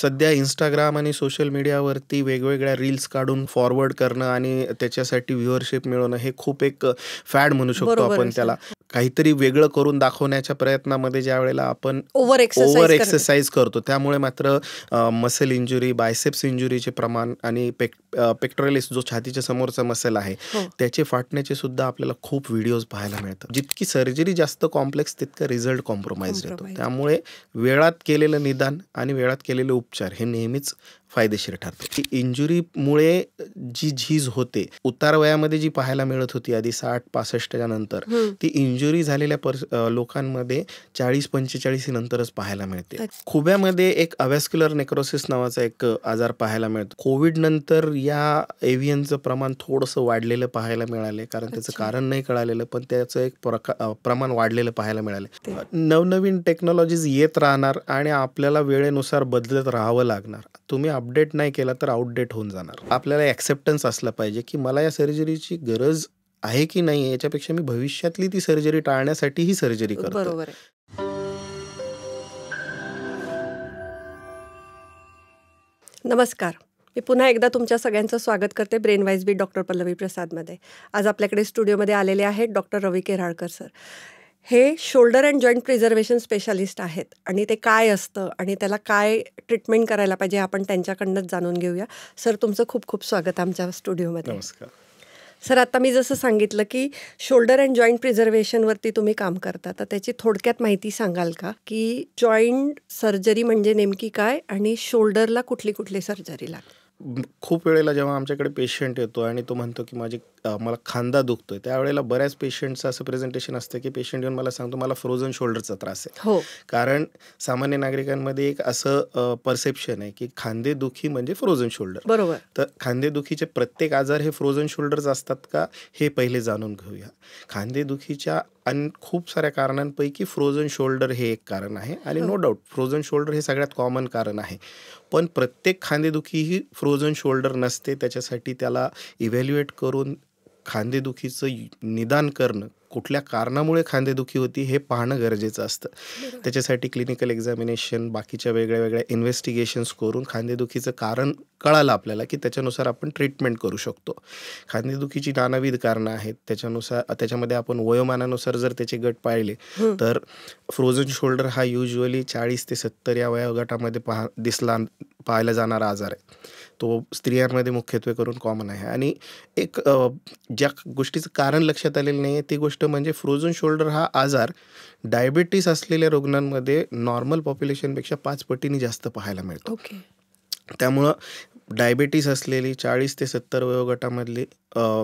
सध्या Instagram आणि social मीडियावरती वेगवेगळ्या रील्स काढून फॉरवर्ड करणं आणि त्याच्यासाठी व्ह्यूअरशिप मिळवणं हे खूप एक फॅड म्हणू शकतो बरोबर आपण आहे सर. त्याला. काहीतरी वेगळं करून दाखवण्याच्या प्रयत्नामध्ये ज्यावेळेला आपण ओव्हर ओव्हर एक्सरसाइज करतो. एक्सरसाइज करतो, त्यामुळे मात्र मसल इंजुरी, बायसेप्स इंजुरीचे प्रमाण आणि पेक्टोरलिस जो छातीच्या समोरचा मसल आहे हो. त्याचे फाटण्याचे सुद्धा आपल्याला खूप व्हिडिओज पाहायला मिळतात. जितकी सर्जरी जास्त कॉम्प्लेक्स तितका रिझल्ट कॉम्प्रोमाइज येतो. Compromise. त्यामुळे वेळात केलेलं निदान आणि वेळात केलेले उपचार हे नेहमीच फायदेशीर ठरते. की इंजुरीमुळे जी झीज होते, उतार वयामध्ये जी पाहायला मिळत होती आधी 60-65च्या नंतर, ती इंजुरी झालेल्या लोकांमध्ये 40-45 नंतरच पाहायला मिळते. अच्छा. खुब्यामध्ये एक अव्हॅस्क्युलर नेक्रोसिस नावाचा एक आजार पाहायला मिळतो. कोविड नंतर या एव्हियनचं प्रमाण थोडंसं वाढलेलं पाहायला मिळाले, कारण त्याचं अच्छा. कारण नाही कळालेलं, पण त्याचं एक प्रमाण वाढलेलं पाहायला मिळाले. ते. नवनवीन टेक्नॉलॉजीज येत राहणार आणि आपल्याला वेळेनुसार बदलत राहावं लागणार. तुम्ही अपडेट नाही केला तर आउटडेट होऊन जाणार. आपल्याला ॲक्सेप्टन्स असलं पाहिजे की मला या सर्जरीची गरज आहे की नाही, याच्यापेक्षा मी भविष्यातली ती सर्जरी टाळण्यासाठी ही सर्जरी करतो. बरोबर आहे. नमस्कार. मी पुन्हा एकदा तुमच्या सगळ्यांचं स्वागत करते brain wise beat doctor Pallavi प्रसादमध्ये. आज आपल्याकडे स्टुडिओमध्ये आलेले आहेत डॉक्टर रवी केराळकर सर. हे shoulder and joint preservation specialist आहेत आणि ते काय असतं आणि त्याला काय ट्रीटमेंट करायला पाहिजे आपण त्यांच्याकडनंच जाणून घेऊया. सर, तुमचं खूप खूप स्वागत आमच्या स्टुडिओमध्ये. नमस्कार. सर, आता मी जसं सांगितलं की शोल्डर अँड जॉईंट प्रिझर्वेशनवरती तुम्ही काम करता, तर त्याची थोडक्यात माहिती सांगाल का, की जॉईंट सर्जरी म्हणजे नेमकी काय आणि शोल्डरला कुठली कुठली सर्जरी लागते? खूप वेळेला जेव्हा आमच्याकडे पेशंट येतो आणि तो म्हणतो की मला खांदा दुखतोय, त्यावेळेला बऱ्याच पेशंटचं असं प्रेझेंटेशन असतं की पेशंट येऊन मला सांगतो मला फ्रोझन शोल्डरचा त्रास आहे. हो. कारण सामान्य नागरिकांमध्ये एक असं परसेप्शन आहे की खांदेदुखी म्हणजे फ्रोझन शोल्डर. बरोबर. तर खांदेदुखीचे प्रत्येक आजार हे फ्रोझन शोल्डर्स असतात का, हे पहिले जाणून घेऊया. खांदेदुखीच्या आणि खूप साऱ्या कारणांपैकी फ्रोझन शोल्डर हे एक कारण आहे आणि नो डाऊट फ्रोझन शोल्डर हे सगळ्यात कॉमन कारण आहे. पण प्रत्येक खांदेदुखी ही फ्रोझन शोल्डर नसते. त्याच्यासाठी त्याला इव्हॅल्युएट करून खांदेदुखीचं निदान करणं, कुठल्या कारणामुळे खांदेदुखी होती हे पाहणं गरजेचं असतं. त्याच्यासाठी क्लिनिकल एक्झामिनेशन, बाकीच्या वेगळ्या वेगळ्या इन्व्हेस्टिगेशन्स करून खांदेदुखीचं कारण कळालं आपल्याला की त्याच्यानुसार आपण ट्रीटमेंट करू शकतो. खांदेदुखीची नानाविध कारणं आहेत. त्याच्यामध्ये आपण वयोमानानुसार जर त्याचे गट पाहिले तर फ्रोझन शोल्डर हा युज्युअली 40 ते 70 या वयोगटामध्ये पाहायला जाणारा आजार आहे. तो स्त्रियांमध्ये मुख्यत्वे करून कॉमन आहे. आणि एक ज्या गोष्टीचं कारण लक्षात आलेलं नाही आहे ती गोष्ट म्हणजे फ्रोझन शोल्डर हा आजार डायबिटीस असलेल्या रुग्णांमध्ये नॉर्मल पॉप्युलेशनपेक्षा 5 पटीने जास्त पाहायला मिळतो. ओके. त्यामुळं डायबिटीस असलेली 40 ते 70 वयोगटामधली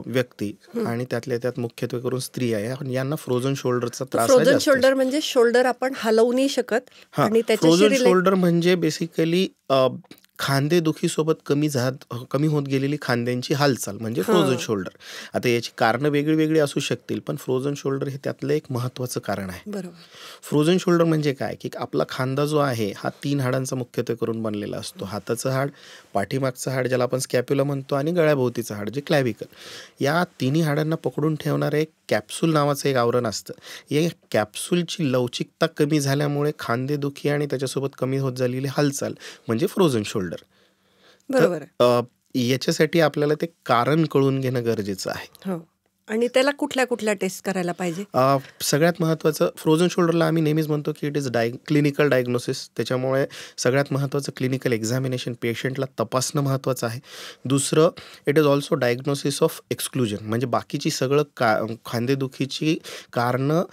व्यक्ती आणि त्यातल्या त्यात मुख्यत्वे करून स्त्रिया यांना फ्रोझन शोल्डरचा त्रास आहे. फ्रोझन शोल्डर म्हणजे शोल्डर आपण हलवू नाही शकत आणि फ्रोझन शोल्डर म्हणजे बेसिकली खांदेदुखीसोबत कमी होत गेलेली खांद्यांची हालचाल म्हणजे फ्रोझन शोल्डर. आता याची कारणं वेगळी वेगळी असू शकतील, पण फ्रोझन शोल्डर हे त्यातलं एक महत्त्वाचं कारण आहे. बरोबर. फ्रोझन शोल्डर म्हणजे काय, की आपला खांदा जो आहे हा 3 हाडांचा मुख्यत्वे करून बनलेला असतो. हाताचं हाड, पाठीमागचं हाड ज्याला आपण स्कॅप्युला म्हणतो आणि गळ्याभोवतीचं हाड जे क्लॅव्हिकल. या तिन्ही हाडांना पकडून ठेवणारं एक कॅप्सूल नावाचं एक आवरण असतं. या कॅप्सूलची लवचिकता कमी झाल्यामुळे खांदेदुखी आणि त्याच्यासोबत कमी होत झालेली हालचाल म्हणजे फ्रोझन शोल्डर. बरोबर. याच्यासाठी आपल्याला ते कारण कळून घेणं गरजेचं आहे. हो. आणि त्याला कुठल्या कुठल्या टेस्ट करायला पाहिजे? सगळ्यात महत्त्वाचं फ्रोझन शोल्डरला आम्ही नेहमीच म्हणतो की इट इज क्लिनिकल डायग्नोसिस. त्याच्यामुळे सगळ्यात महत्त्वाचं क्लिनिकल एक्झामिनेशन, पेशंटला तपासणं महत्त्वाचं आहे. दुसरं, it is also diagnosis of exclusion, म्हणजे बाकीची सगळं खांदेदुखीची कारणं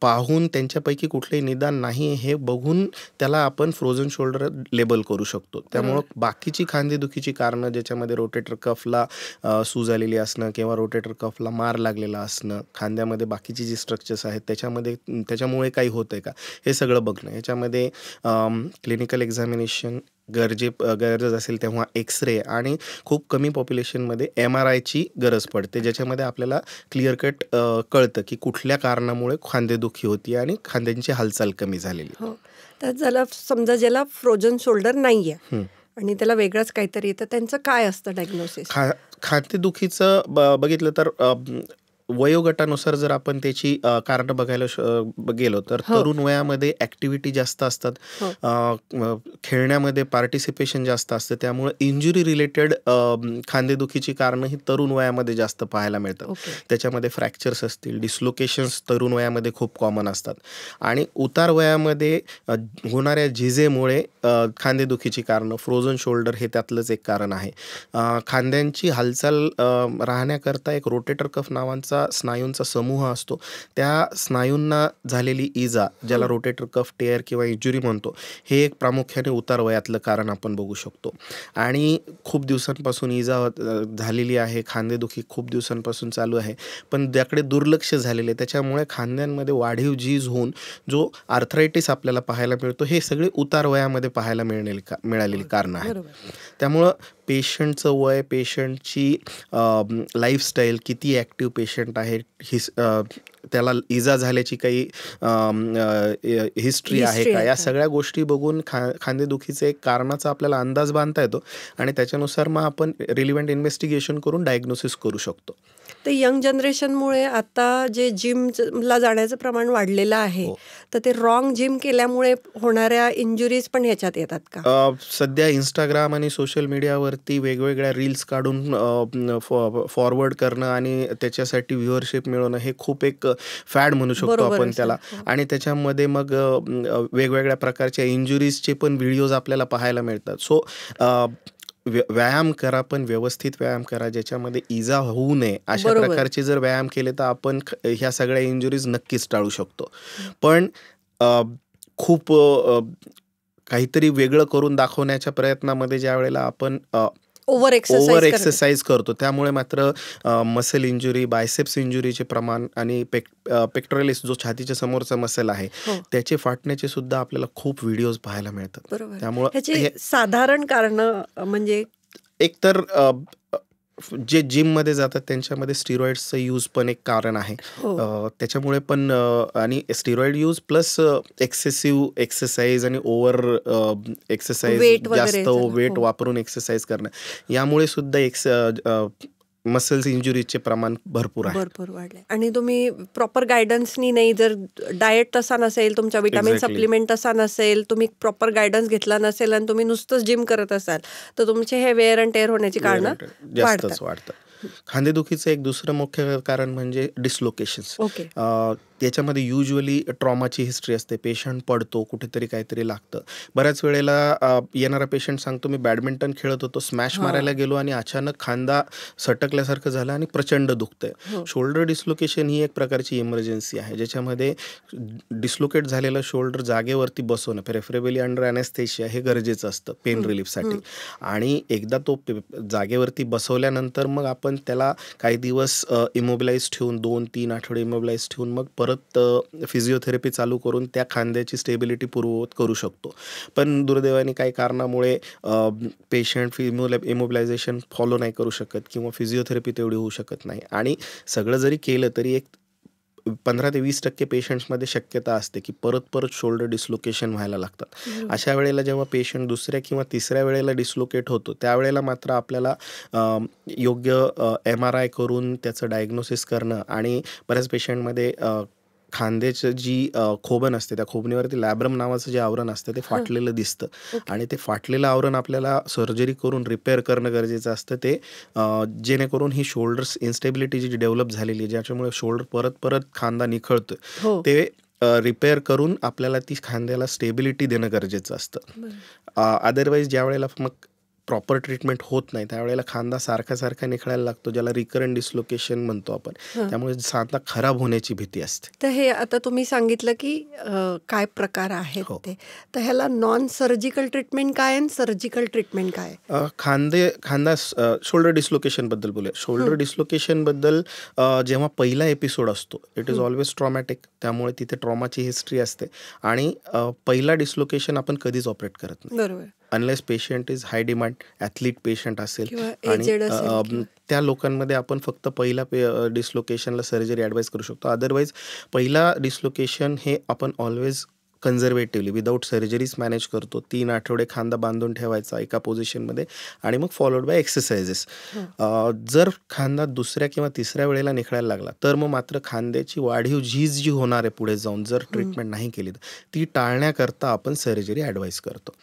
पाहून त्यांच्यापैकी कुठलंही निदान नाही हे बघून त्याला आपण फ्रोझन शोल्डर लेबल करू शकतो. त्यामुळं बाकीची खांदेदुखीची कारणं ज्याच्यामध्ये रोटेटर कफला सूज आलेली असणं किंवा रोटेटर कफला मार लागलेला असणं, खांद्यामध्ये बाकीची जी स्ट्रक्चर्स आहेत त्याच्यामुळे काही होतं आहे का, हे सगळं बघणं. याच्यामध्ये क्लिनिकल एक्झामिनेशन गरज असेल तेव्हा एक्सरे आणि खूप कमी पॉप्युलेशनमध्ये MRIची गरज पडते, ज्याच्यामध्ये आपल्याला क्लिअर कट कळतं की कुठल्या कारणामुळे खांदेदुखी होती आणि खांद्यांची हालचाल कमी झालेली. हो. तर ज्याला समजा ज्याला फ्रोझन शोल्डर नाही आहे आणि त्याला वेगळंच काहीतरी, तर त्यांचं काय असतं डायग्नोसिस? खांदेदुखीचं बघितलं तर वयोगटानुसार जर आपण त्याची कारणं बघायला गेलो तर हो. तरुण वयामध्ये ॲक्टिव्हिटी जास्त असतात, हो. खेळण्यामध्ये पार्टिसिपेशन जास्त असतं, त्यामुळे इंजुरी रिलेटेड खांदेदुखीची कारणं ही तरुण वयामध्ये जास्त पाहायला मिळतात. ओके. त्याच्यामध्ये फ्रॅक्चर्स असतील, डिस्लोकेशन्स तरुण वयामध्ये खूप कॉमन असतात आणि उतार वयामध्ये होणाऱ्या झिजेमुळे खांदेदुखीची कारणं, फ्रोझन शोल्डर हे त्यातलंच एक कारण आहे. खांद्यांची हालचाल राहण्याकरता एक रोटेटर कफ नावांचा स्नायूंचा समूह असतो. त्या स्नायूंना झालेली इजा, ज्याला रोटेटर कफ टेअर किंवा इंजुरी म्हणतो, हे एक प्रामुख्याने उतार वयातलं कारण आपण बघू शकतो. आणि खूप दिवसांपासून इजा झालेली आहे, खांदेदुखी खूप दिवसांपासून चालू आहे, पण त्याकडे दुर्लक्ष झालेले, त्याच्यामुळे खांद्यांमध्ये वाढीव झीज होऊन जो आर्थरायटिस आपल्याला पाहायला मिळतो, हे सगळे उतार वयामध्ये पाहायला मिळालेली कारणं आहेत. बरोबर. त्यामुळं पेशंटचं वय, पेशंटची लाईफस्टाईल, किती ॲक्टिव्ह पेशंट आहे, त्याला इजा झाल्याची काही हिस्ट्री आहे हिस्ट्री का, आहे या का? सगळ्या गोष्टी बघून खांदेदुखीचे एक कारणाचा आपल्याला अंदाज बांधता येतो आणि त्याच्यानुसार मग आपण रिलिव्हंट इन्व्हेस्टिगेशन करून डायग्नोसिस करू शकतो. तर यंग जनरेशनमुळे आता जे जिमला जाण्याचं प्रमाण वाढलेलं आहे, हो. तर ते रॉंग जिम केल्यामुळे होणाऱ्या इंजुरीज पण ह्याच्यात येतात का? सध्या इंस्टाग्राम आणि सोशल मीडियावरती वेगवेगळ्या रील्स काढून फॉरवर्ड करणं आणि त्याच्यासाठी व्ह्युअरशिप मिळवणं हे खूप एक फॅड म्हणू शकतो बरोबर आपण आहे, त्याला. हो. आणि त्याच्यामध्ये मग वेगवेगळ्या प्रकारच्या इंजुरीजचे पण व्हिडिओज आपल्याला पाहायला मिळतात. सो व्यायाम करा, पण व्यवस्थित व्यायाम करा, ज्याच्यामध्ये इजा होऊ नये अशा बरोबर. प्रकारचे जर व्यायाम केले तर आपण ह्या सगळ्या इंजुरीज नक्कीच टाळू शकतो. पण खूप काहीतरी वेगळं करून दाखवण्याच्या प्रयत्नामध्ये ज्या वेळेला आपण ओव्हर ओव्हर एक्सरसाइज एक्सरसाइज करतो, त्यामुळे मात्र मसल इंजुरी, बायसेप्स इंजुरीचे प्रमाण आणि पेक्टोरलिस जो छातीच्या समोरचा मसल आहे, हो. त्याचे फाटण्याचे सुद्धा आपल्याला खूप व्हिडिओज पाहायला मिळतात. बरोबर. त्यामुळं ह्याची हे साधारण कारणं म्हणजे एकतर जे जिममध्ये जातात त्यांच्यामध्ये स्टिरॉइड्सचा यूज पण एक कारण आहे. हो. त्याच्यामुळे पण आणि steroid use plus excessive exercise आणि ओव्हर एक्सरसाइज, Weight वगैरे जास्त झालं. वेट हो. वापरून एक्सरसाइज करणं, यामुळे सुद्धा मसल्स इंजुरीचे प्रमाण भरपूर आहे. भरपूर वाढले. आणि तुम्ही प्रॉपर गायडन्सनी नाही, जर डाएट तसा नसेल, तुमचा विटामिन Exactly. सप्लिमेंट तसा नसेल, तुम्ही प्रॉपर गायडन्स घेतला नसेल आणि तुम्ही नुसतंच जिम करत असाल, तर तुमचे हे वेअर अँड टेअर होण्याची कारणं जास्तच वाढतात. वाढतं. खांदेदुखीचं एक दुसरं मुख्य कारण म्हणजे डिस्लोकेशन्स. ओके. त्याच्यामध्ये युजली ट्रॉमाची हिस्ट्री असते. पेशंट पडतो, कुठेतरी काहीतरी लागतं. बऱ्याच वेळेला येणारा पेशंट सांगतो, मी बॅडमिंटन खेळत होतो, स्मॅश मारायला गेलो आणि अचानक खांदा सटकल्यासारखं झालं आणि प्रचंड दुखतंय. हो. शोल्डर डिस्लोकेशन ही एक प्रकारची इमर्जन्सी आहे, ज्याच्यामध्ये डिस्लोकेट झालेलं शोल्डर जागेवरती बसवणं, प्रेफरेबली अंडर ॲनेस्थेशिया, हे गरजेचं असतं पेन रिलीफसाठी. आणि एकदा तो जागेवरती बसवल्यानंतर मग आपण त्याला काही दिवस इमोबिलाइज ठेवून, 2-3 आठवडे इमोबिलाइज ठेवून मग परत फिजिओथेरपी चालू करून त्या खांद्याची स्टेबिलिटी पूर्ववत करू शकतो. पण दुर्दैवाने काही कारणामुळे पेशंट इमोबिलायझेशन फॉलो नाही करू शकत किंवा फिजिओथेरपी तेवढी होऊ शकत नाही. आणि सगळं जरी केलं तरी एक 15 ते 20% पेशंट्समध्ये शक्यता असते की परत शोल्डर डिस्लोकेशन व्हायला लागतात. अशा वेळेला जेव्हा पेशंट दुसऱ्या किंवा तिसऱ्या वेळेला डिस्लोकेट होतो, त्यावेळेला मात्र आपल्याला योग्य MRI करून त्याचं डायग्नोसिस करणं आणि बऱ्याच पेशंटमध्ये खांद्याचं जी खोबण असते, त्या खोबणीवरती लॅब्रम नावाचं जे आवरण असतं ते फाटलेलं दिसतं. आणि ते फाटलेलं आवरण आपल्याला सर्जरी करून रिपेअर करणं गरजेचं असतं. ते जेणेकरून ही शोल्डर्स इन्स्टेबिलिटी जी डेव्हलप झालेली आहे, ज्याच्यामुळे शोल्डर परत खांदा निखळतो, हो. ते रिपेअर करून आपल्याला ती खांद्याला स्टेबिलिटी देणं गरजेचं असतं. अदरवाईज ज्या वेळेला मग प्रॉपर ट्रीटमेंट होत नाही, त्यावेळेला खांदा सारखा निखळायला लागतो, ज्याला रिकरंट डिस्लोकेशन म्हणतो आपण. त्यामुळे खांदा खराब होण्याची भीती असते. तर हे आता तुम्ही सांगितलं की काय प्रकार आहेत हो. ते, तर ह्याला नॉन सर्जिकल ट्रीटमेंट काय आणि सर्जिकल ट्रीटमेंट काय? खांदा शोल्डर डिस्लोकेशन बद्दल बोलूया. शोल्डर डिस्लोकेशन बद्दल जेव्हा पहिला एपिसोड असतो, इट इज ऑलवेज ट्रॉमॅटिक, त्यामुळे तिथे ट्रॉमाची हिस्ट्री असते आणि पहिला डिस्लोकेशन आपण कधीच ऑपरेट करत नाही, बरोबर. Unless patient is hi demand athlete patient असेल. किंवा आणि एजेड असेल किंवा- त्या लोकांमध्ये आपण फक्त पहिला डिस्लोकेशनला सर्जरी ॲडवाईज करू शकतो. अदरवाईज पहिला डिस्लोकेशन हे आपण ऑलवेज कन्झर्वेटिव्हली विदाऊट सर्जरीज मॅनेज करतो. 3 आठवडे खांदा बांधून ठेवायचा एका पोझिशनमध्ये आणि मग फॉलोड बाय एक्सरसाइजेस. जर खांदा दुसऱ्या किंवा तिसऱ्या वेळेला निखळायला लागला तर मग मात्र खांद्याची वाढीव झीज जी होणार आहे पुढे जाऊन जर ट्रीटमेंट नाही केली तर ती टाळण्याकरता आपण सर्जरी ॲडवाईस करतो.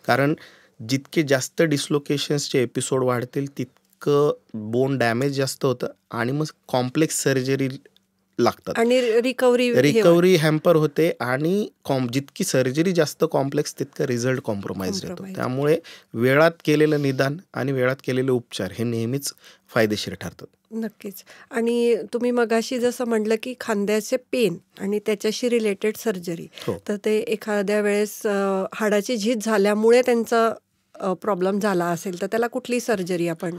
कारण जितके जास्त डिस्लोकेशन्सचे एपिसोड वाढतील तितकं बोन डॅमेज जास्त होतं आणि मग कॉम्प्लेक्स सर्जरी लागतात आणि रिकव्हरी हॅम्पर होते आणि जितकी सर्जरी जास्त कॉम्प्लेक्स तितका रिझल्ट कॉम्प्रोमाइज येतो. त्यामुळे वेळात केलेलं निदान आणि वेळात केलेले उपचार हे नेहमीच फायदेशीर ठरतात. नक्कीच. आणि तुम्ही मगाशी जसं म्हटलं की खांद्याचे पेन आणि त्याच्याशी रिलेटेड सर्जरी, तर ते एखाद्या वेळेस हाडाची झीज झाल्यामुळे त्यांचा प्रॉब्लेम झाला असेल तर त्याला कुठली सर्जरी आपण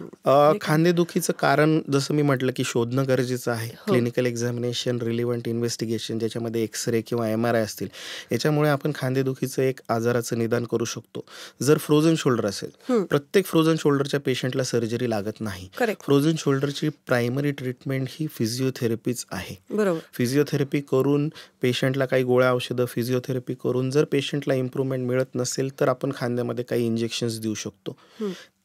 खांदेदुखीचं कारण जसं मी म्हटलं की शोधणं गरजेचं आहे. क्लिनिकल एक्झामिनेशन, रिलिव्हंट इन्व्हेस्टिगेशन ज्याच्यामध्ये एक्सरे किंवा MRI असतील याच्यामुळे आपण खांदेदुखीचं एक आजाराचं निदान करू शकतो. जर फ्रोझन शोल्डर असेल, प्रत्येक फ्रोझन शोल्डरच्या पेशंटला सर्जरी लागत नाही. फ्रोझन शोल्डरची प्रायमरी ट्रीटमेंट ही फिजिओथेरपीच आहे. फिजिओथेरपी करून पेशंटला काही गोळ्या औषधं फिजिओथेरपी करून जर पेशंटला इम्प्रूव्हमेंट मिळत नसेल तर आपण खांद्यामध्ये काही इंजेक्शन्स देऊ शकतो.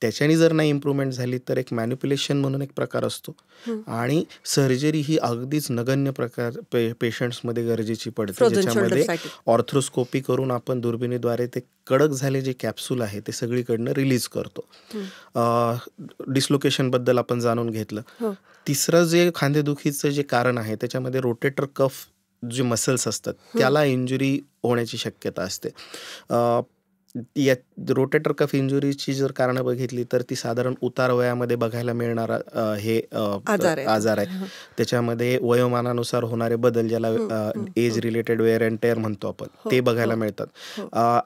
त्याच्याने जर नाही इम्प्रूव्हमेंट झाली तर एक मॅनिप्युलेशन म्हणून एक प्रकार असतो आणि सर्जरी ही अगदीच नगण्य प्रकार पेशंट्समध्ये गरजेची पडते, ज्याच्यामध्ये ऑर्थ्रोस्कोपी करून आपण दुर्बिणीद्वारे ते कडक झाले जे कॅप्सूल आहे ते सगळीकडनं रिलीज करतो. डिस्लोकेशनबद्दल आपण जाणून घेतलं. तिसरं जे खांदेदुखीचं जे कारण आहे त्याच्यामध्ये रोटेटर कफ जे मसल्स असतात त्याला इंजुरी होण्याची शक्यता असते. या रोटेटर कफ इंजुरीची जर कारणं बघितली तर ती साधारण उतार वयामध्ये बघायला मिळणारा हे आजार आहे. त्याच्यामध्ये वयोमानानुसार होणारे बदल ज्याला age related wear and tear म्हणतो आपण ते बघायला मिळतात.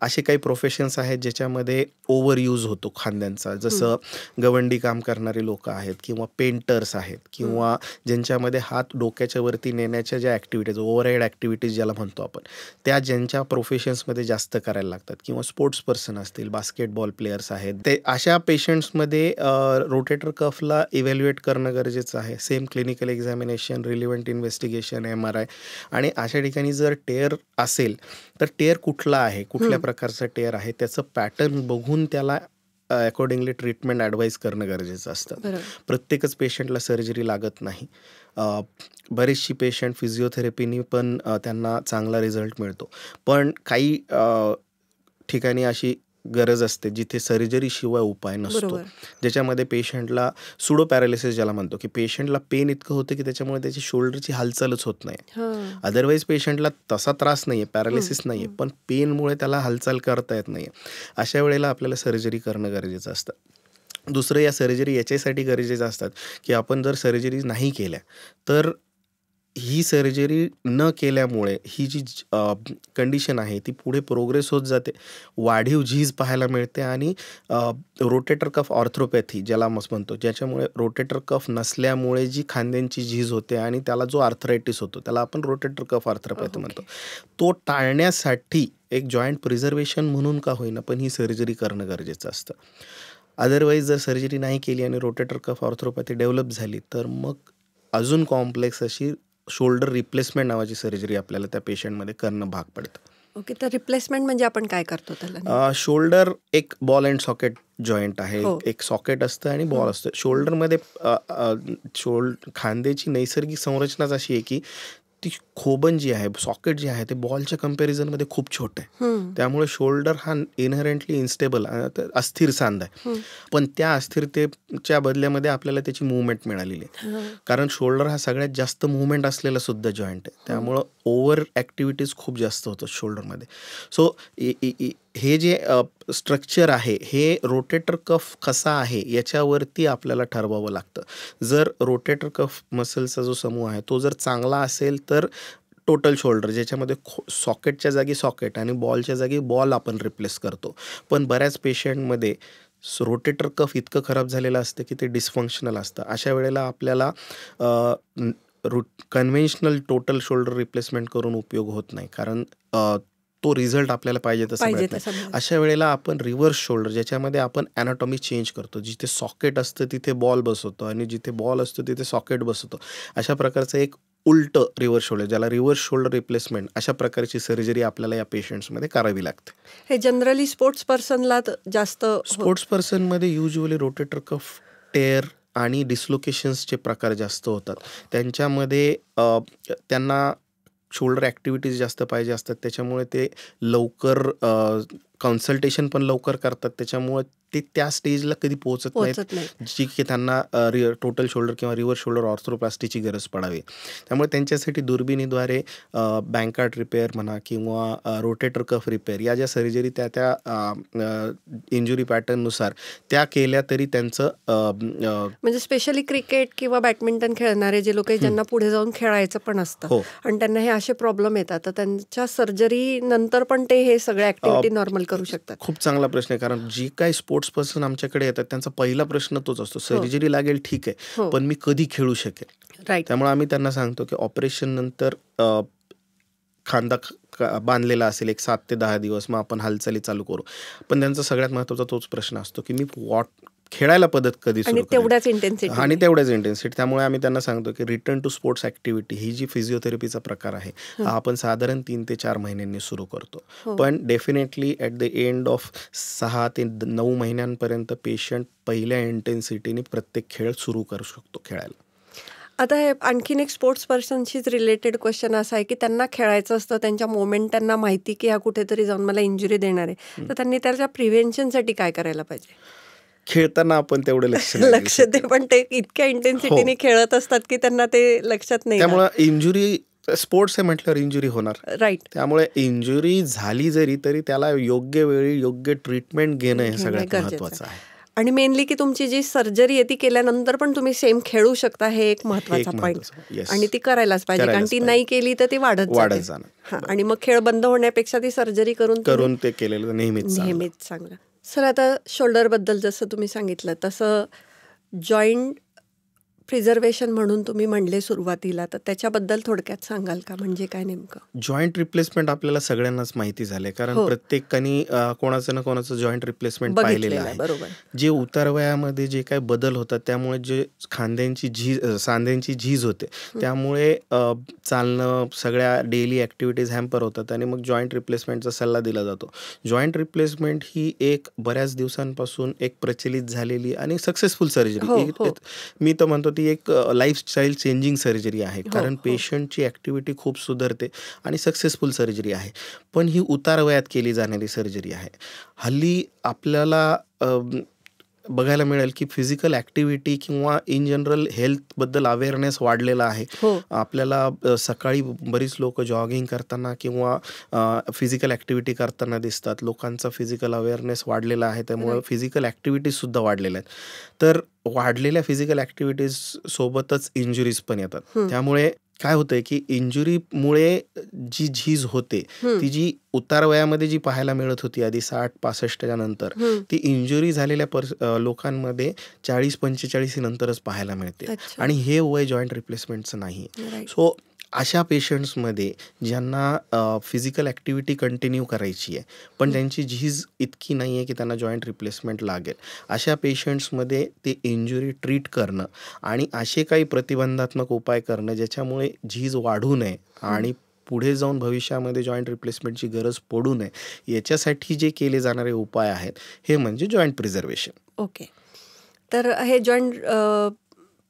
असे काही प्रोफेशन्स आहेत ज्याच्यामध्ये ओव्हर यूज होतो खांद्यांचा, जसं गवंडी काम करणारे लोक आहेत किंवा पेंटर्स आहेत किंवा ज्यांच्यामध्ये हात डोक्याच्या वरती नेण्याच्या ज्या ॲक्टिव्हिटीज ओव्हरहेड ॲक्टिव्हिटीज ज्याला म्हणतो आपण त्या ज्यांच्या प्रोफेशन्समध्ये जास्त करायला लागतात किंवा स्पोर्ट्स पर्सन असतील, बास्केटबॉल प्लेयर्स आहेत, ते अशा पेशंट्समध्ये रोटेटर कफला इव्हॅल्युएट करणं गरजेचं आहे. Same clinical examination, relevant investigation, MRI. आणि अशा ठिकाणी जर टेअर असेल तर टेअर कुठला आहे, कुठल्या प्रकारचा टेअर आहे त्याचं पॅटर्न बघून त्याला अकॉर्डिंगली ट्रीटमेंट ॲडवाईस करणं गरजेचं असतं. प्रत्येकच पेशंटला सर्जरी लागत नाही. बरेचशी पेशंट फिजिओथेरपीनी पण त्यांना चांगला रिझल्ट मिळतो. पण काही ठिकाणी अशी गरज असते जिथे सर्जरी शिवाय उपाय नसतो, ज्याच्यामध्ये पेशंटला सुडो पॅरालिसिस ज्याला म्हणतो की पेशंटला पेन इतकं होतं की त्याच्यामुळे त्याची शोल्डरची हालचालच होत नाही. अदरवाईज पेशंटला तसा त्रास नाहीये, पॅरालिसिस नाहीये, पण पेनमुळे त्याला हालचाल करता येत नाहीये. अशा वेळेला आपल्याला सर्जरी करणं गरजेचं असतं. दुसरं, या सर्जरी याच्यासाठी गरजेचं असतात की आपण जर सर्जरी नाही केल्या तर ही सर्जरी न केल्यामुळे ही जी कंडिशन आहे ती पुढे प्रोग्रेस होत जाते, वाढीव झीज पाहायला मिळते आणि रोटेटर कफ ऑर्थोपॅथी ज्याला म्हणतो, ज्याच्यामुळे रोटेटर कफ नसल्यामुळे जी खांद्यांची झीज होते आणि त्याला जो आर्थरायटिस होतो त्याला आपण रोटेटर कफ ऑर्थोपॅथी म्हणतो, तो टाळण्यासाठी एक जॉईंट प्रिझर्वेशन म्हणून का होईना पण ही सर्जरी करणं गरजेचं असतं. अदरवाईज जर सर्जरी नाही केली आणि रोटेटर कफ ऑर्थोपॅथी डेव्हलप झाली तर मग अजून कॉम्प्लेक्स अशी शोल्डर रिप्लेसमेंट नावाची सर्जरी आपल्याला त्या पेशंटमध्ये करणं भाग पडतं. ओके, तर रिप्लेसमेंट म्हणजे आपण काय करतो त्याला? शोल्डर एक बॉल अँड सॉकेट जॉईंट आहे. एक सॉकेट असतं आणि बॉल असतं. शोल्डरमध्ये खांद्याची नैसर्गिक संरचनाच अशी आहे की ती खोबन जी आहे, सॉकेट जे आहे ते बॉलच्या कम्पॅरिझनमध्ये खूप छोटं आहे. त्यामुळे शोल्डर हा इनहेरंटली इन्स्टेबल अस्थिर सांधा आहे. पण त्या अस्थिरतेच्या बदल्यामध्ये आपल्याला त्याची मुवमेंट मिळालेली आहे. कारण शोल्डर हा सगळ्यात जास्त मुवमेंट असलेला सुद्धा जॉईंट आहे. त्यामुळं ओव्हर ॲक्टिव्हिटीज खूप जास्त होतात शोल्डरमध्ये. सो हे जे स्ट्रक्चर आहे हे रोटेटर कफ कसा आहे याच्यावरती आपल्याला ठरवावं लागतं. जर रोटेटर कफ मसल्सचा जो समूह आहे तो जर चांगला असेल तर टोटल शोल्डर, ज्याच्यामध्ये सॉकेटच्या जागी सॉकेट आणि बॉलच्या जागी बॉल आपण रिप्लेस करतो. पण बऱ्याच पेशंटमध्ये रोटेटर कफ इतकं खराब झालेलं असतं की ते डिस्फंक्शनल असतं. अशा वेळेला आपल्याला कन्व्हेन्शनल टोटल शोल्डर रिप्लेसमेंट करून उपयोग होत नाही, कारण तो रिझल्ट आपल्याला पाहिजे तसा मिळत नाही. अशा वेळेला आपण रिव्हर्स शोल्डर, ज्याच्यामध्ये आपण ॲनाटॉमी चेंज करतो, जिथे सॉकेट असतं तिथे बॉल बसवतो आणि जिथे बॉल असतो तिथे सॉकेट बसवतो, अशा प्रकारचं एक उलटं रिव्हर्स शोल्डर, ज्याला रिव्हर्स शोल्डर रिप्लेसमेंट, अशा प्रकारची सर्जरी आपल्याला या पेशंट्समध्ये करावी लागते. हे जनरली स्पोर्ट्स पर्सनला जास्त स्पोर्ट्स पर्सनमध्ये युजली रोटेटर कफ टेअर आणि डिस्लोकेशन्सचे प्रकार जास्त होतात. त्यांच्यामध्ये त्यांना शोल्डर ॲक्टिव्हिटीज जास्त पाहिजे असतात, त्याच्यामुळे ते लवकर कन्सल्टेशन पण लवकर करतात, त्याच्यामुळे ते त्या स्टेजला कधी पोहोचत नाहीत जी की त्यांना टोटल शोल्डर किंवा रिव्हर्स शोल्डर ऑर्थोप्लास्टीची गरज पडावी. त्यामुळे त्यांच्यासाठी दुर्बिणीद्वारे बँकार्ड रिपेअर म्हणा किंवा रोटेटर कफ रिपेअर या ज्या सर्जरी त्या इंजुरी पॅटर्ननुसार त्या केल्या तरी त्यांचं म्हणजे स्पेशली क्रिकेट किंवा बॅडमिंटन खेळणारे जे लोक ज्यांना पुढे जाऊन खेळायचं पण असतं आणि त्यांना हे असे प्रॉब्लेम येतात, तर त्यांच्या सर्जरी नंतर पण ते हे सगळे ऍक्टिव्हिटी नॉर्मल करू शकतात. खूप चांगला प्रश्न आहे, कारण जी काही स्पोर्ट्स पर्सन आमच्याकडे येतात त्यांचा पहिला प्रश्न तोच असतो, सर्जरी लागेल ठीक आहे, पण मी कधी खेळू शकेल. त्यामुळे आम्ही त्यांना सांगतो की ऑपरेशन नंतर खांदा बांधलेला असेल 7 ते 10 दिवस, मग आपण हालचाली चालू करू. पण त्यांचा सगळ्यात महत्त्वाचा तोच प्रश्न असतो की मी खेळायला पद्धत कधी सुरू तेवढ्याच इंटेन्सिटी आणि तेवढ्याच इंटेन्सिटी. त्यामुळे आम्ही त्यांना सांगतो की रिटर्न टू स्पोर्ट्स ॲक्टिव्हिटी ही जी फिजिओथेरपीचा प्रकार आहे हा आपण साधारण 3 ते 4 महिन्यांनी सुरू करतो. पण definitely at the end of 6 ते 9 महिन्यांपर्यंत पेशंट पहिल्या इंटेन्सिटीने प्रत्येक खेळ सुरू करू शकतो खेळायला. आता हे आणखीन एक स्पोर्ट्स पर्सनशीच रिलेटेड क्वेश्चन असा आहे की त्यांना खेळायचं असतं, त्यांच्या मोमेंट त्यांना माहिती की हा कुठेतरी जाऊन मला इंजुरी देणार आहे, तर त्यांनी त्याच्या प्रिव्हेन्शनसाठी काय करायला पाहिजे? खेळताना आपण तेवढं लक्ष दे, पण ते इतक्या इंटेन्सिटीने खेळत असतात की त्यांना ते लक्षात नाही. त्यामुळे इंजुरी, स्पोर्ट्स आहे म्हटल्यावर इंजुरी होणार, राईट. त्यामुळे इंजुरी झाली जरी तरी त्याला योग्य वेळी योग्य ट्रीटमेंट घेणं हे सगळ्यात महत्त्वाचं आहे. आणि मेनली की तुमची जी सर्जरी आहे ती केल्यानंतर पण तुम्ही सेम खेळू शकता, हे एक महत्त्वाचा पॉईंट, आणि ती करायलाच पाहिजे, कारण ती नाही केली तर ती वाढत जाणार. आणि मग खेळ बंद होण्यापेक्षा ती सर्जरी करून ते केलेलं नेहमीच चांगलं. सर, आता शोल्डरबद्दल जसं तुम्ही सांगितलं तसं जॉईंट प्रिझर्वेशन म्हणून तुम्ही म्हणले सुरुवातीला, तर त्याच्याबद्दल थोडक्यात सांगाल का? म्हणजे काय नेमकं? जॉईंट रिप्लेसमेंट आपल्याला सगळ्यांनाच माहिती झाले, कारण प्रत्येकाने कोणाचं ना कोणाचं जॉईंट रिप्लेसमेंट पाहिलेलं आहे. बरोबर. जे उतार वयामध्ये जे काही बदल होतात त्यामुळे जे सांध्यांची झीज होते, त्यामुळे चालणं, सगळ्या डेली ॲक्टिव्हिटीज हॅम्पर होतात आणि मग जॉईंट रिप्लेसमेंटचा सल्ला दिला जातो. जॉईंट रिप्लेसमेंट ही एक बऱ्याच दिवसांपासून एक प्रचलित झालेली आणि सक्सेसफुल सर्जरी, मी तर म्हणतो ती एक लाईफस्टाईल चेंजिंग सर्जरी आहे, कारण पेशंटची ॲक्टिव्हिटी खूप सुधारते आणि सक्सेसफुल सर्जरी आहे. पण ही उतार वयात केली जाणारी सर्जरी आहे. हल्ली आपल्याला बघायला मिळेल की फिजिकल ॲक्टिव्हिटी किंवा इन जनरल हेल्थबद्दल अवेअरनेस वाढलेला आहे. आपल्याला सकाळी बरीच लोक जॉगिंग करताना किंवा फिजिकल ॲक्टिव्हिटी करताना दिसतात. लोकांचा फिजिकल अवेअरनेस वाढलेला आहे, त्यामुळे फिजिकल ॲक्टिव्हिटीजसुद्धा वाढलेल्या आहेत. तर वाढलेल्या फिजिकल ॲक्टिव्हिटीज सोबतच इंजुरीज पण येतात. त्यामुळे काय होतंय की इंजुरीमुळे जी झीज होते ती जी उतार वयामध्ये जी पाहायला मिळत होती आधी 60-65च्या नंतर, ती इंजुरी झालेल्या लोकांमध्ये 40-45 नंतरच पाहायला मिळते, आणि हे वय जॉईंट रिप्लेसमेंटचं नाही. सो अशा पेशंट्समध्ये ज्यांना फिजिकल ॲक्टिव्हिटी कंटिन्यू करायची आहे पण त्यांची झीज इतकी नाही आहे की त्यांना जॉईंट रिप्लेसमेंट लागेल, अशा पेशंट्समध्ये ते इंजुरी ट्रीट करणं आणि असे काही प्रतिबंधात्मक उपाय करणं ज्याच्यामुळे झीज वाढू नये आणि पुढे जाऊन भविष्यामध्ये जॉईंट रिप्लेसमेंटची गरज पडू नये, याच्यासाठी जे केले जाणारे उपाय आहेत हे म्हणजे जॉईंट प्रिझर्वेशन. ओके. तर हे जॉईंट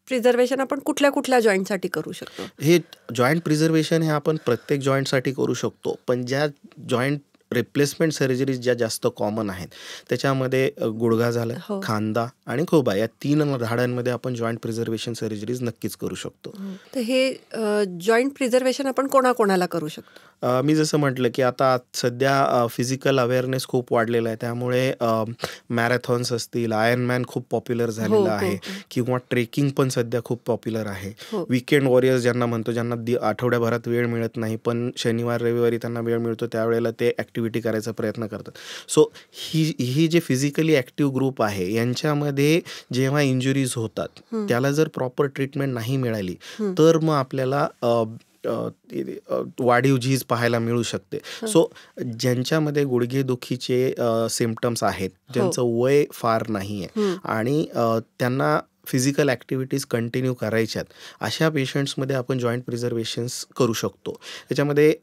प्रिझर्वेशन आपण कुठल्या कुठल्या जॉईंटसाठी करू शकतो? हे जॉईंट प्रिझर्वेशन हे आपण प्रत्येक जॉईंटसाठी करू शकतो, पण ज्या जॉईंट रिप्लेसमेंट सर्जरीज ज्या जास्त कॉमन आहेत त्याच्यामध्ये गुडघा झाला, खांदा आणि खोबा या 3 हाडांमध्ये आपण जॉईंट प्रिझर्वेशन सर्जरीज नक्कीच करू शकतो. तर हे जॉईंट प्रिझर्वेशन आपण कोणाकोणाला करू शकतो? मी जसं म्हटलं की आता सध्या फिजिकल अवेअरनेस खूप वाढलेला आहे, त्यामुळे मॅरेथॉन्स असतील, आयर्नमॅन खूप पॉप्युलर झालेलं आहे, किंवा ट्रेकिंग पण सध्या खूप पॉप्युलर आहे. वीकेंड वॉरियर्स ज्यांना म्हणतो, ज्यांना आठवड्याभरात वेळ मिळत नाही पण शनिवार रविवारी त्यांना वेळ मिळतो त्यावेळेला ते ॲक्टिव्हिटी करायचा प्रयत्न करतात. सो ही जे फिजिकली ॲक्टिव्ह ग्रुप आहे यांच्यामध्ये जेव्हा इंजुरीज होतात त्याला जर प्रॉपर ट्रीटमेंट नाही मिळाली तर मग आपल्याला वाढीव झीज पाहायला मिळू शकते. सो ज्यांच्यामध्ये गुडघेदुखीचे सिम्पटम्स आहेत, ज्यांचं वय फार नाही आहे आणि त्यांना फिजिकल ॲक्टिव्हिटीज कंटिन्यू करायच्यात, अशा पेशंट्समध्ये आपण जॉईंट प्रिझर्वेशन्स करू शकतो. त्याच्यामध्ये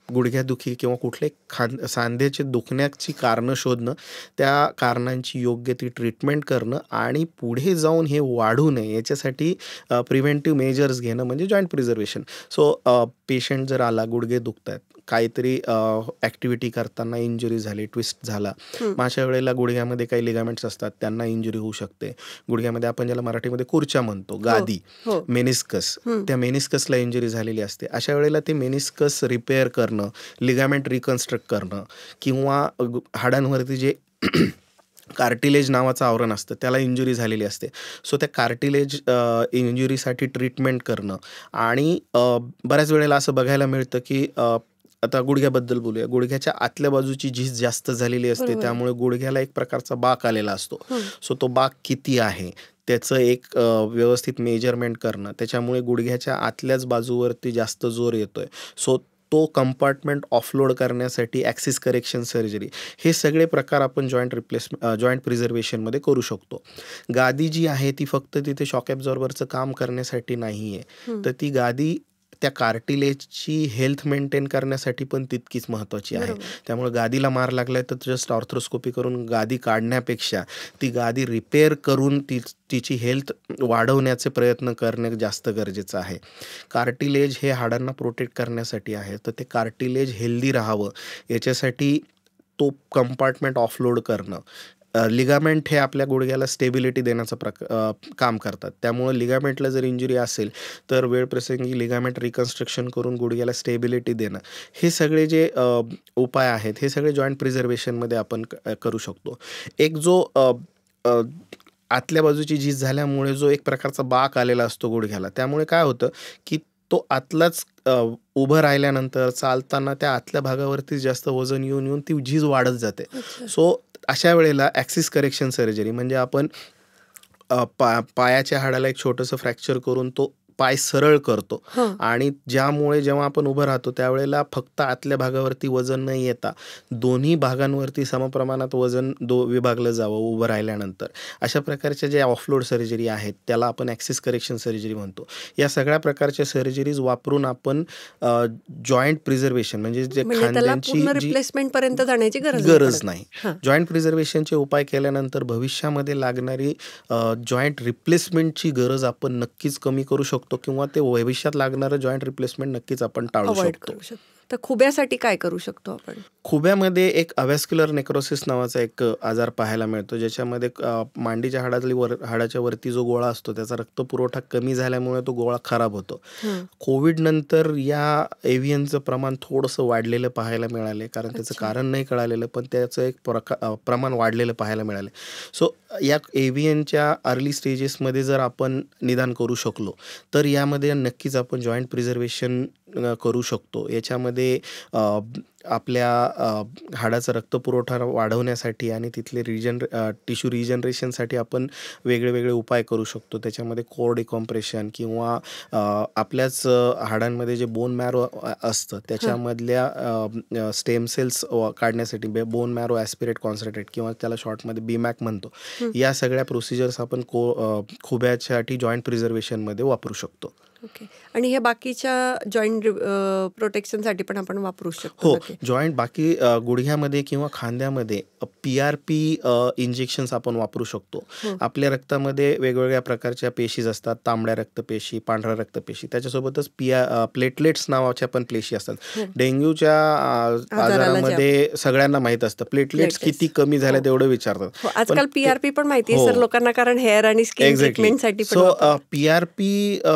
गुडघ्यादुखी किंवा कुठले सांध्याचे दुखण्याची कारणं शोधणं, त्या कारणांची योग्य ती ट्रीटमेंट करणं आणि पुढे जाऊन हे वाढू नये याच्यासाठी प्रिव्हेंटिव्ह मेजर्स घेणं म्हणजे जॉईंट प्रिझर्वेशन. सो पेशंट जर आला, गुडघे दुखतात, काहीतरी ॲक्टिव्हिटी करताना इंजुरी झाली, ट्विस्ट झाला, मग अशा वेळेला गुडघ्यामध्ये काही लिगामेंट्स असतात, त्यांना इंजुरी होऊ शकते. गुडघ्यामध्ये आपण ज्याला मराठीमध्ये खुर्च्या म्हणतो, गादी, मेनिस्कस, त्या मेनिस्कसला इंजुरी झालेली असते. अशा वेळेला ते मेनिस्कस रिपेअर करणं, लिगामेंट रिकन्स्ट्रक्ट करणं किंवा हाडांवरती जे कार्टिलेज नावाचं आवरण असतं त्याला इंजुरी झालेली असते. सो त्या कार्टिलेज इंजुरीसाठी ट्रीटमेंट करणं. आणि बऱ्याच वेळेला असं बघायला मिळतं की आता गुडघ्याबद्दल बोलूया. गुडघ्याच्या आतल्या बाजूची झीज जास्त झालेली असते, त्यामुळे गुडघ्याला एक प्रकारचा बाक आलेला असतो. सो तो बाक किती आहे त्याचं एक व्यवस्थित मेजरमेंट करणं, त्याच्यामुळे गुडघ्याच्या आतल्याच बाजूवरती जास्त जोर येतोय, सो तो कंपार्टमेंट ऑफलोड करण्यासाठी ॲक्सिस करेक्शन सर्जरी, हे सगळे प्रकार आपण जॉईंट प्रिझर्वेशनमध्ये करू शकतो. गादी जी आहे ती फक्त तिथे शॉक ॲब्झॉर्बरचं काम करण्यासाठी नाही आहे, तर ती गादी त्या कार्टिलेजची हेल्थ मेंटेन करण्यासाठी पण तितकीच महत्त्वाची आहे. त्यामुळे गादीला मार लागलाय तर जस्ट ऑर्थ्रोस्कोपी करून गादी काढण्यापेक्षा ती गादी रिपेअर करून तिची हेल्थ वाढवण्याचे प्रयत्न करणे जास्त गरजेचं आहे. कार्टिलेज हे हाडांना प्रोटेक्ट करण्यासाठी आहे, तर ते कार्टिलेज हेल्दी राहावं याच्यासाठी तो कंपार्टमेंट ऑफलोड करणं. लिगामेंट हे आपल्या गुडघ्याला स्टेबिलिटी देण्याचं काम करतात. त्यामुळं लिगामेंटला जर इंजुरी असेल तर वेळप्रसंगी लिगामेंट रिकन्स्ट्रक्शन करून गुडघ्याला स्टेबिलिटी देणं, हे सगळे जे उपाय आहेत हे सगळे जॉईंट प्रिझर्वेशनमध्ये आपण करू शकतो. एक जो आतल्या बाजूची झीज झाल्यामुळे जो एक प्रकारचा बाक आलेला असतो गुडघ्याला, त्यामुळे काय होतं की तो आतलाच उभं राहिल्यानंतर चालताना त्या आतल्या भागावरती जास्त वजन येऊन ती झीज वाढत जाते. सो अशा वेळेला ॲक्सिस करेक्शन सर्जरी म्हणजे आपण पायाच्या हाडाला एक छोटंसं फ्रॅक्चर करून तो पाय सरळ करतो आणि ज्यामुळे जेव्हा आपण उभं राहतो त्यावेळेला फक्त आतल्या भागावरती वजन न येता दोन्ही भागांवरती समप्रमाणात वजन विभागलं जावं उभं राहिल्यानंतर. अशा प्रकारच्या जे ऑफलोड सर्जरी आहेत त्याला आपण ॲक्सिस करेक्शन सर्जरी म्हणतो. या सगळ्या प्रकारच्या सर्जरीज वापरून आपण जॉईंट प्रिझर्वेशन म्हणजे जे खांद्यांची रिप्लेसमेंट पर्यंत जाण्याची गरज नाही. जॉईंट प्रिझर्वेशनचे उपाय केल्यानंतर भविष्यामध्ये लागणारी जॉईंट रिप्लेसमेंटची गरज आपण नक्कीच कमी करू शकतो किंवा ते भविष्यात लागणारं जॉईंट रिप्लेसमेंट नक्कीच आपण टाळू शकतो. तर खुब्यासाठी काय करू शकतो आपण? खुब्यामध्ये एक अव्हॅस्क्युलर नेक्रोसिस नावाचा एक आजार पाहायला मिळतो, ज्याच्यामध्ये मांडीच्या हाडाच्या वरती जो गोळा असतो त्याचा रक्तपुरवठा कमी झाल्यामुळे तो गोळा खराब होतो. कोविड नंतर या एव्हियनचं प्रमाण थोडंसं वाढलेलं पाहायला मिळाले, कारण त्याचं कारण नाही कळालेलं पण त्याचं एक प्रमाण वाढलेलं पाहायला मिळाले. सो या एव्हियनच्या अर्ली स्टेजेसमध्ये जर आपण निदान करू शकलो तर यामध्ये नक्कीच आपण जॉईंट प्रिझर्वेशन करू शकतो. याच्यामध्ये आपल्या हाडाचा रक्तपुरवठा वाढवण्यासाठी आणि तिथले टिश्यू रिजनरेशनसाठी आपण वेगळे उपाय करू शकतो. त्याच्यामध्ये कोर डिकॉम्प्रेशन किंवा आपल्याच हाडांमध्ये जे बोन मॅरो असतं त्याच्यामधल्या स्टेम सेल्स काढण्यासाठी बोन मॅरो ॲस्पिरेट कॉन्सन्ट्रेट किंवा त्याला शॉर्टमध्ये बीमॅक म्हणतो, या सगळ्या प्रोसिजर्स आपण खुब्यासाठी जॉईंट प्रिझर्वेशनमध्ये वापरू शकतो. ओके. आणि हे बाकीच्या जॉईंट प्रोटेक्शनसाठी पण आपण वापरू शकतो? हो, जॉईंट बाकी गुडघ्यामध्ये किंवा खांद्यामध्ये PRP इंजेक्शन्स आपण वापरू शकतो. आपल्या रक्तामध्ये वेगवेगळ्या प्रकारच्या पेशीज असतात, तांबड्या रक्तपेशी, पांढऱ्या रक्तपेशी, त्याच्यासोबतच प्लेटलेट्स नावाच्या पण पेशी असतात. डेंग्यूच्या आजारामध्ये सगळ्यांना माहीत असतं प्लेटलेट्स किती कमी झाले तेवढं विचारतात. आजकाल PRP पण माहिती आहे सर लोकांना, कारण हेअर आणि स्किन ट्रीटमेंटसाठी. सो PRP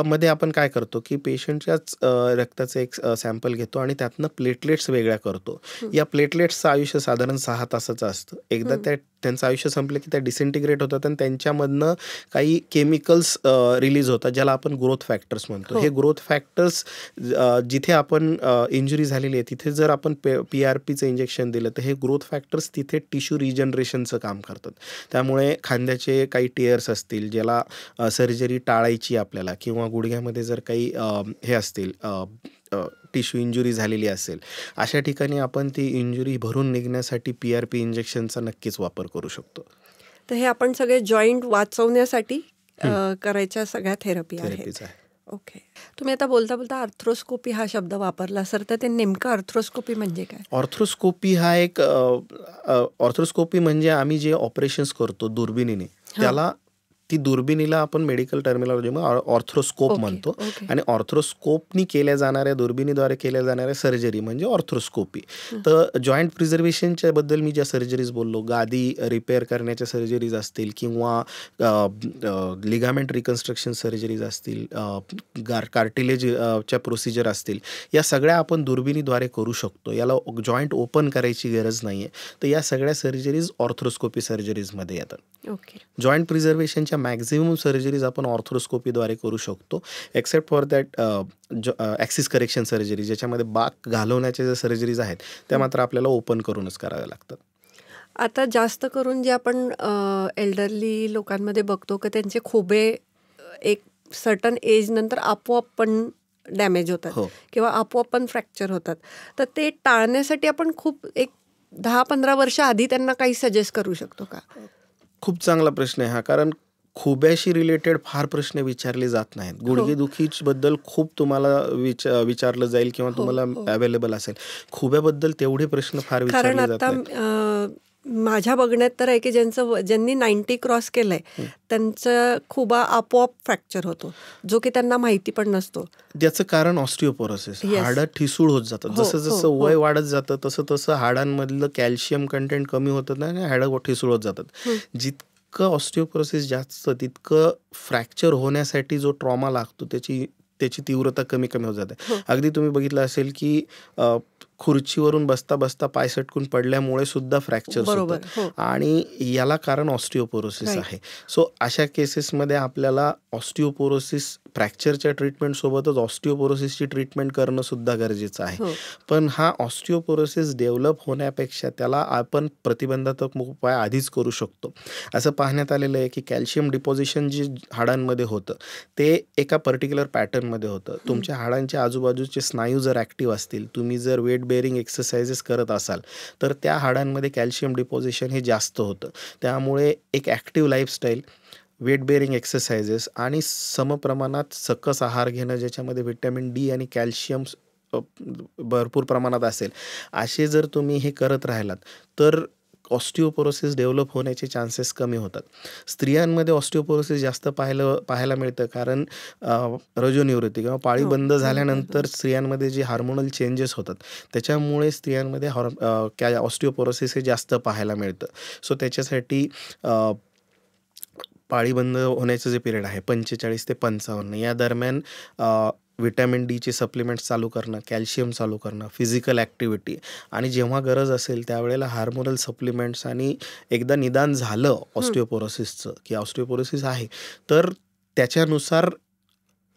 मध्ये आपण काय करतो की पेशंटच्याच रक्ताचं एक सॅम्पल घेतो आणि त्यातनं प्लेटलेट्स वेगळ्या करतो. या प्लेटलेट्सचं आयुष्य साधारण 6 तासाचं असतं. एकदा त्यांचं आयुष्य संपलं की त्या डिसइंटिग्रेट होतात आणि त्यांच्यामधनं काही केमिकल्स रिलीज होतात ज्याला आपण ग्रोथ फॅक्टर्स म्हणतो. हे ग्रोथ फॅक्टर्स जिथे आपण इंजुरी झालेली आहे तिथे जर आपण PRPचं इंजेक्शन दिलं तर हे ग्रोथ फॅक्टर्स तिथे टिश्यू रिजनरेशनचं काम करतात. त्यामुळे खांद्याचे काही टिअर्स असतील ज्याला सर्जरी टाळायची आपल्याला, किंवा गुडघ्यामध्ये जर काही हे असतील टिश्यू इंजुरी झालेली असेल, अशा ठिकाणी आपण ती इंजुरी भरून निघण्यासाठी PRP इंजेक्शनचा नक्कीच वापर करू शकतो. तर हे आपण सगळे जॉईंट वाचवण्यासाठी करायच्या सगळ्या थेरपी आहेत. थेरपीज आहे. ओके. तुम्ही आता बोलता बोलता आर्थ्रोस्कोपी हा शब्द वापरला सर, तर ते नेमकं आर्थ्रोस्कोपी म्हणजे काय? ऑर्थ्रोस्कोपी हा एक ऑर्थ्रोस्कोपी म्हणजे आम्ही जे ऑपरेशन्स करतो दुर्बिणीने, त्याला ती दुर्बिणीला आपण मेडिकल टर्मिनॉलॉजीमध्ये ऑर्थ्रोस्कोप ओके, म्हणतो. ओके. आणि ऑर्थ्रोस्कोपनी केल्या जाणाऱ्या, दुर्बिणीद्वारे केल्या जाणाऱ्या सर्जरी म्हणजे ऑर्थ्रोस्कोपी. तर जॉईंट प्रिझर्वेशनच्या बद्दल मी ज्या सर्जरीज बोललो, गादी रिपेअर करण्याच्या सर्जरीज असतील किंवा लिगामेंट रिकन्स्ट्रक्शन सर्जरीज असतील, कार्टिलेजच्या प्रोसिजर असतील, या सगळ्या आपण दुर्बिणीद्वारे करू शकतो. याला जॉईंट ओपन करायची गरज नाही आहे. तर या सगळ्या सर्जरीज ऑर्थ्रोस्कोपी सर्जरीजमध्ये येतात. ओके. जॉईंट प्रिझर्वेशनच्या मॅक्झिमम सर्जरीज आपण ऑर्थ्रोस्कोपीद्वारे करू शकतो, except for that axis correction surgery, ज्याच्यामध्ये बाक घालवण्याच्या ज्या सर्जरीज आहेत त्या मात्र आपल्याला ओपन करूनच कराव्या लागतात. आता जास्त करून जे आपण एल्डरली लोकांमध्ये बघतो की त्यांचे खोबे एक सर्टन एज नंतर आपोआप पण डॅमेज होतात हो. किंवा आपोआप पण फ्रॅक्चर होतात. तर ते टाळण्यासाठी आपण खूप एक 10-15 वर्ष आधी त्यांना काही सजेस्ट करू शकतो का? खूप चांगला प्रश्न आहे हा, कारण खुब्याशी रिलेटेड फार प्रश्न विचारले जात नाहीत. गुडघेदुखीबद्दल खूप तुम्हाला विचारलं जाईल किंवा तुम्हाला अवेलेबल असेल. खुब्याबद्दल तेवढे प्रश्न फार कारण विचारले जात आता नाहीत. माझ्या बघण्यात तर आहे की ज्यांनी 90 क्रॉस केलंय त्यांचं खुबा आपोआप फ्रॅक्चर होतो, जो की त्यांना माहिती पण नसतो. त्याचं कारण ऑस्टिओपोरोसिस. हाडं ठिसूळ होत जातात. जसं जसं वय वाढत जातं तसं तसं हाडांमधलं कॅल्शियम कंटेंट कमी होतं ना, आणि हाडं ठिसूळ होत जातात. जितकं ऑस्टिओपोरोसिस जास्त तितकं फ्रॅक्चर होण्यासाठी जो ट्रॉमा लागतो त्याची तीव्रता कमी होत जाते. अगदी तुम्ही बघितलं असेल की खुर्चीवरून बसता बसता पाय सटकून पडल्यामुळे सुद्धा फ्रॅक्चर्स होतात, आणि याला कारण ऑस्टिओपोरोसिस आहे. सो अशा केसेसमध्ये आपल्याला ऑस्टिओपोरोसिस फ्रॅक्चरच्या ट्रीटमेंट सोबतच ऑस्टिओपोरोसिसची ट्रीटमेंट करणं सुद्धा गरजेचं आहे. पण हा ऑस्टिओपोरोसिस डेव्हलप होण्यापेक्षा त्याला आपण प्रतिबंधात्मक उपाय आधीच करू शकतो. असं पाहण्यात आलेलं आहे की कॅल्शियम डिपॉझिशन जे हाडांमध्ये होतं ते एका पर्टिक्युलर पॅटर्नमध्ये होतं. तुमच्या हाडांच्या आजूबाजूचे स्नायू जर ॲक्टिव्ह असतील, तुम्ही जर वेट बेअरिंग एक्सरसाइजेस करत असाल, तर त्या हाडांमध्ये कॅल्शियम डिपॉझिशन हे जास्त होतं. त्यामुळे एक active lifestyle, weight bearing exercises आणि समप्रमाणात सकस आहार घेणं, ज्याच्यामध्ये व्हिटॅमिन डी आणि कॅल्शियम भरपूर प्रमाणात असेल, असे जर तुम्ही हे करत राहिलात तर ऑस्टिओपोरोसिस डेव्हलप होण्याचे चान्सेस कमी होतात. स्त्रियांमध्ये ऑस्टिओपोरोसिस जास्त पाहायला मिळतं, कारण रजोनिवृत्ती किंवा पाळी बंद झाल्यानंतर स्त्रियांमध्ये जे हार्मोनल चेंजेस होतात त्याच्यामुळे स्त्रियांमध्ये ऑस्टिओपोरोसिस हे जास्त पाहायला मिळतं. सो त्याच्यासाठी पाळी बंद होण्याचं जे पिरियड आहे 45 ते 55 या दरम्यान व्हिटॅमिन डीचे सप्लिमेंट्स चालू करणं, कॅल्शियम चालू करणं, फिजिकल ॲक्टिव्हिटी, आणि जेव्हा गरज असेल त्यावेळेला हार्मोनल सप्लिमेंट्स, आणि एकदा निदान झालं ऑस्टिओपोरोसिसचं की ऑस्टिओपोरोसिस आहे तर त्याच्यानुसार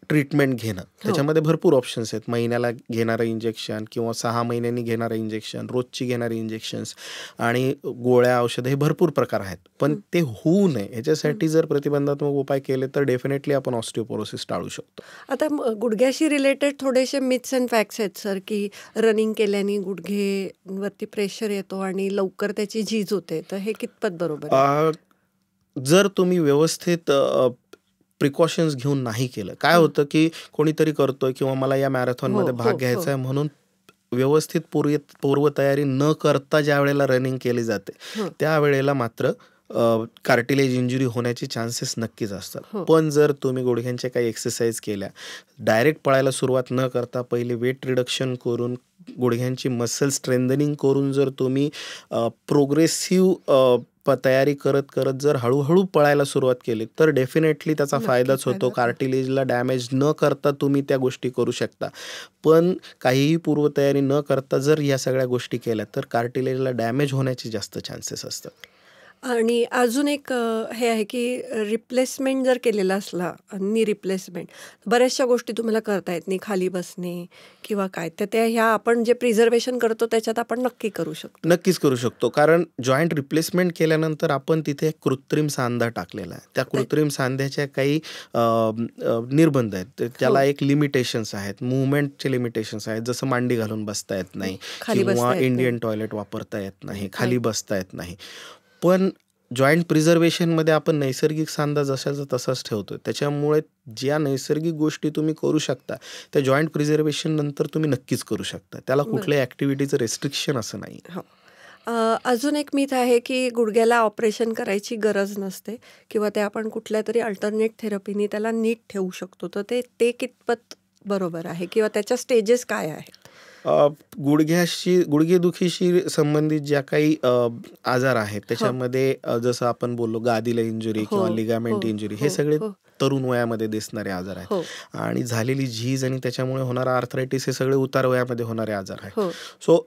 ट्रीटमेंट घेणं. त्याच्यामध्ये भरपूर ऑप्शन्स आहेत. महिन्याला घेणारं इंजेक्शन किंवा 6 महिन्यांनी घेणारं इंजेक्शन, रोजची घेणारी इंजेक्शन्स आणि गोळ्या, औषधं, हे भरपूर प्रकार आहेत. पण ते होऊ नये ह्याच्यासाठी जर प्रतिबंधात्मक उपाय केले तर डेफिनेटली आपण ऑस्टिओपोरोसिस टाळू शकतो. आता गुडघ्याशी रिलेटेड थोडेसे मिथ्स अँड फॅक्ट्स आहेत सर, की रनिंग केल्याने गुडघेवरती प्रेशर येतो आणि लवकर त्याची झीज होते, तर हे कितपत बरोबर आहे? जर तुम्ही व्यवस्थित प्रिकॉशन्स घेऊन नाही केलं, काय होतं की कोणीतरी करतोय किंवा मला या मॅरेथॉनमध्ये भाग घ्यायचा आहे म्हणून व्यवस्थित पूर्वतयारी न करता ज्या वेळेला रनिंग केली जाते त्यावेळेला मात्र कार्टिलेज इंजुरी होण्याचे चान्सेस नक्कीच असतात. पण जर तुम्ही गुडघ्यांच्या काही एक्सरसाइज केल्या, डायरेक्ट पळायला सुरुवात न करता पहिले वेट रिडक्शन करून गुडघ्यांची मसल स्ट्रेंथनिंग करून जर तुम्ही प्रोग्रेसिव्ह तयारी करत करत जर हळूहळू पळायला सुरुवात केली तर डेफिनेटली त्याचा फायदाच होतो. कार्टिलेजला डॅमेज न करता तुम्ही त्या गोष्टी करू शकता. पण काहीही पूर्वतयारी न करता जर या सगळ्या गोष्टी केल्या तर कार्टिलेजला डॅमेज होण्याचे जास्त चान्सेस असतात. आणि अजून एक हे आहे की रिप्लेसमेंट जर केलेला असला, नी रिप्लेसमेंट, बऱ्याचशा गोष्टी तुम्हाला करता येत नाही, खाली बसणे किंवा काय, तर त्या ह्या आपण जे प्रिझर्वेशन करतो त्याच्यात आपण नक्की करू शकतो. नक्कीच करू शकतो, कारण जॉईंट रिप्लेसमेंट केल्यानंतर आपण तिथे कृत्रिम सांधा टाकलेला आहे. त्या कृत्रिम सांध्याच्या काही निर्बंध आहेत, त्याला एक लिमिटेशन्स आहेत, मुवमेंटचे लिमिटेशन्स आहेत, जसं मांडी घालून बसता येत नाही किंवा इंडियन टॉयलेट वापरता येत नाही, खाली बसता येत नाही. पण जॉईंट प्रिझर्वेशनमध्ये आपण नैसर्गिक सांधा जशाचा तसाच ठेवतो. त्याच्यामुळे ज्या नैसर्गिक गोष्टी तुम्ही करू शकता त्या जॉईंट प्रिझर्वेशन नंतर तुम्ही नक्कीच करू शकता. त्याला बरं. कुठल्याही ॲक्टिव्हिटीचं रेस्ट्रिक्शन असं नाही. हो. अजून एक मिथ आहे की गुडघ्याला ऑपरेशन करायची गरज नसते किंवा ते आपण कुठल्यातरी अल्टरनेट थेरपीने त्याला नीट ठेवू शकतो. तर ते कितपत बरोबर आहे किंवा त्याच्या स्टेजेस काय आहेत? गुडघेदुखीशी संबंधित ज्या काही आजार आहेत त्याच्यामध्ये जसं आपण बोललो गादीला इंजुरी हो, किंवा लिगामेंट हो, इंजुरी हे हो, सगळे हो. तरुण वयामध्ये दिसणारे आजार आहेत. हो, आणि झालेली झीज आणि त्याच्यामुळे होणारा आर्थरायटिस हे सगळे उतार वयामध्ये होणारे आजार आहेत. हो. सो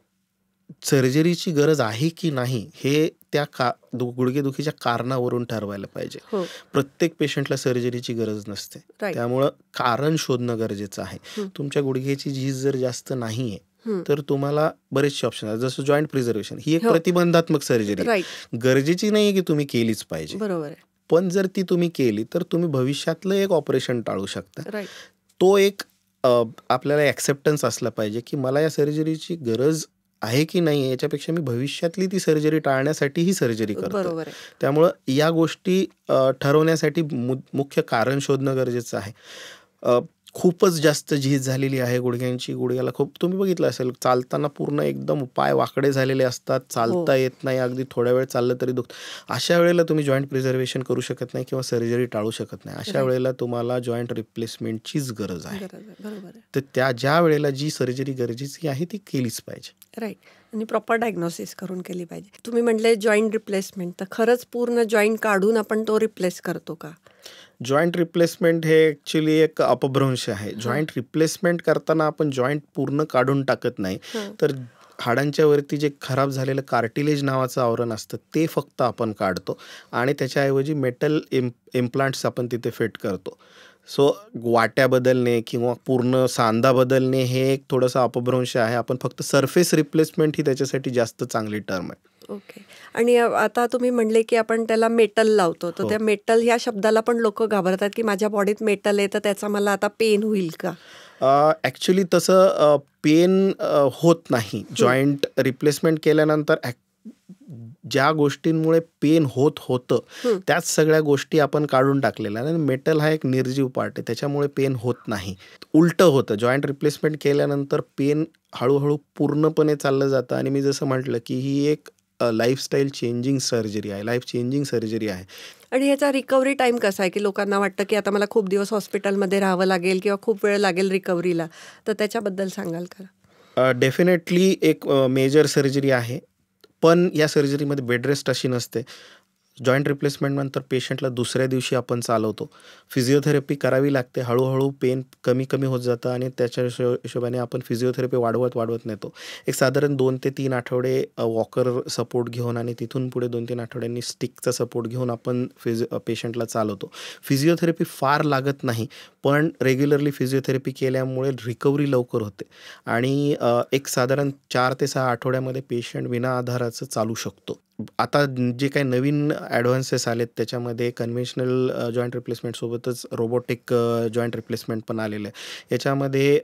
सर्जरीची गरज आहे की नाही हे त्या गुडघेदुखीच्या कारणावरून ठरवायला पाहिजे. हो. प्रत्येक पेशंटला सर्जरीची गरज नसते. राईट. त्यामुळं कारण शोधणं गरजेचं आहे. तुमच्या गुडघ्याची झीज जर जास्त नाहीये तर तुम्हाला बरेचसे ऑप्शन आहेत. जसं जॉईंट प्रिझर्वेशन ही एक हो. प्रतिबंधात्मक सर्जरी राईट. गरजेची नाही की तुम्ही केलीच पाहिजे. बरोबर आहे. पण जर ती तुम्ही केली तर तुम्ही भविष्यातलं एक ऑपरेशन टाळू शकता. राईट. तो एक आपल्याला ॲक्सेप्टन्स असला पाहिजे की मला या सर्जरीची गरज आहे की नाही याच्यापेक्षा मी भविष्यातली ती सर्जरी टाळण्यासाठी ही सर्जरी करतो. बरोबर आहे. त्यामुळं या गोष्टी ठरवण्यासाठी मुख्य कारण शोधणं गरजेचं आहे. खूपच जास्त झीज झालेली आहे गुडघ्यांची, गुडघ्याला खूप तुम्ही बघितलं असेल चालताना पूर्ण एकदम पाय वाकडे झालेले असतात, चालता येत नाही, अगदी थोड्या वेळ चाललं तरी दुखतं. अशा वेळेला तुम्ही जॉईंट प्रिझर्वेशन करू शकत नाही किंवा सर्जरी टाळू शकत नाही. अशा वेळेला तुम्हाला जॉईंट रिप्लेसमेंटचीच गरज आहे. बरोबर आहे. तर ज्या वेळेला जी सर्जरी गरजेची आहे ती केलीच पाहिजे. राईट. आणि प्रॉपर डायग्नोसिस करून केली पाहिजे. तुम्ही म्हटले जॉईंट रिप्लेसमेंट, तर खरंच पूर्ण जॉईंट काढून आपण तो रिप्लेस करतो का? जॉईंट रिप्लेसमेंट हे ॲक्च्युली एक अपभ्रंश आहे. जॉईंट रिप्लेसमेंट करताना आपण जॉईंट पूर्ण काढून टाकत नाही, तर हाडांच्या वरती जे खराब झालेलं कार्टिलेज नावाचं आवरण असतं ते फक्त आपण काढतो आणि त्याच्याऐवजी मेटल इम्प्लांट्स आपण तिथे फिट करतो. सो वाट्या बदलणे किंवा पूर्ण सांधा बदलणे हे एक थोडंसं अपभ्रंश आहे. आपण फक्त सरफेस रिप्लेसमेंट ही त्याच्यासाठी जास्त चांगली टर्म आहे. ओके. आणि आता तुम्ही म्हणले की आपण त्याला मेटल लावतो, तर हो. त्या मेटल ह्या शब्दाला पण लोक घाबरतात की माझ्या बॉडीत मेटल आहे तर त्याचा मला आता पेन होईल का? ॲक्च्युली तसं पेन होत नाही. जॉईंट रिप्लेसमेंट केल्यानंतर ज्या गोष्टींमुळे पेन होतं त्याच सगळ्या गोष्टी आपण काढून टाकलेल्या आणि मेटल हा एक निर्जीव पार्ट आहे, त्याच्यामुळे पेन होत नाही. उलटं होतं. जॉईंट रिप्लेसमेंट केल्यानंतर पेन हळूहळू पूर्णपणे चाललं जातं आणि मी जसं म्हटलं की ही एक लाईफस्टाईल चेंजिंग सर्जरी आहे, लाईफ चेंजिंग सर्जरी आहे. आणि ह्याचा रिकव्हरी टाईम कसा आहे की लोकांना वाटतं की आता मला खूप दिवस हॉस्पिटलमध्ये राहावं लागेल किंवा खूप वेळ लागेल रिकव्हरीला, तर त्याच्याबद्दल सांगाल का? डेफिनेटली एक मेजर सर्जरी आहे, पण या सर्जरीमध्ये बेड रेस्ट अशी नसते. जॉईंट रिप्लेसमेंट नंतर पेशंटला दुसऱ्या दिवशी आपण चालवतो. फिजिओथेरपी करावी लागते. हळूहळू पेन कमी होत जातं आणि त्याच्या हिशोबाने आपण फिजिओथेरपी वाढवत नेतो. एक साधारण 2 ते 3 आठवडे वॉकर सपोर्ट घेऊन आणि तिथून पुढे 2-3 आठवड्यांनी स्टिकचा सपोर्ट घेऊन आपण पेशंटला चालवतो. फिजिओथेरपी फार लागत नाही, पण रेग्युलरली फिजिओथेरपी केल्यामुळे रिकव्हरी लवकर होते आणि एक साधारण 4 ते 6 आठवड्यामध्ये पेशंट विना आधाराचं चालू शकतो. आता जे काही नवीन ॲडव्हान्सेस आलेत त्याच्यामध्ये कन्व्हेन्शनल जॉईंट रिप्लेसमेंटसोबतच रोबोटिक जॉईंट रिप्लेसमेंट पण आलेलं आहे. याच्यामध्ये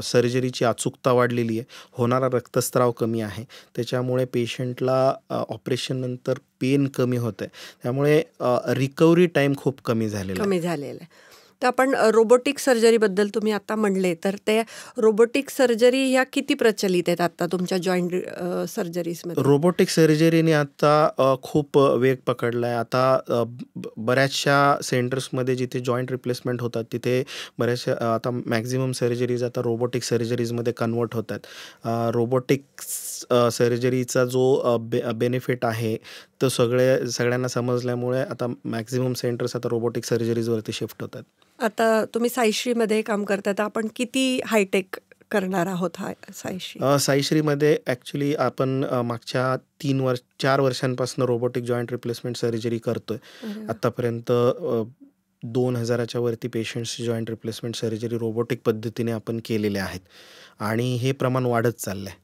सर्जरीची अचूकता वाढलेली आहे, होणारा रक्तस्राव कमी आहे, त्याच्यामुळे पेशंटला ऑपरेशननंतर पेन कमी होतं आहे, त्यामुळे रिकव्हरी टाईम खूप कमी झालेला आहे. तर आपण रोबोटिक सर्जरीबद्दल तुम्ही आता म्हणले, तर ते रोबोटिक सर्जरी ह्या किती प्रचलित आहेत आता तुमच्या जॉईंट सर्जरीजमध्ये? रोबोटिक सर्जरीने आता खूप वेग पकडला आहे. आता बऱ्याचशा सेंटर्समध्ये जिथे जॉईंट रिप्लेसमेंट होतात तिथे बऱ्याचशा आता मॅक्झिमम सर्जरीज आता रोबोटिक सर्जरीजमध्ये कन्वर्ट होतात. रोबोटिक्स सर्जरीचा जो बेनिफिट आहे तो सगळ्यांना समजल्यामुळे आता मॅक्झिमम सेंटर्स आता रोबोटिक सर्जरीजवरती शिफ्ट होतात. आता तुम्ही साईश्रीमध्ये काम करता, तर आपण किती हायटेक करणार आहोत साईश्री? साईश्रीमध्ये ॲक्च्युली आपण मागच्या 4 वर्षांपासून रोबोटिक जॉईंट रिप्लेसमेंट सर्जरी करतोय. आत्तापर्यंत 2000च्या वरती पेशंट्सची जॉईंट रिप्लेसमेंट सर्जरी रोबोटिक पद्धतीने आपण केलेल्या आहेत आणि हे प्रमाण वाढत चाललं आहे.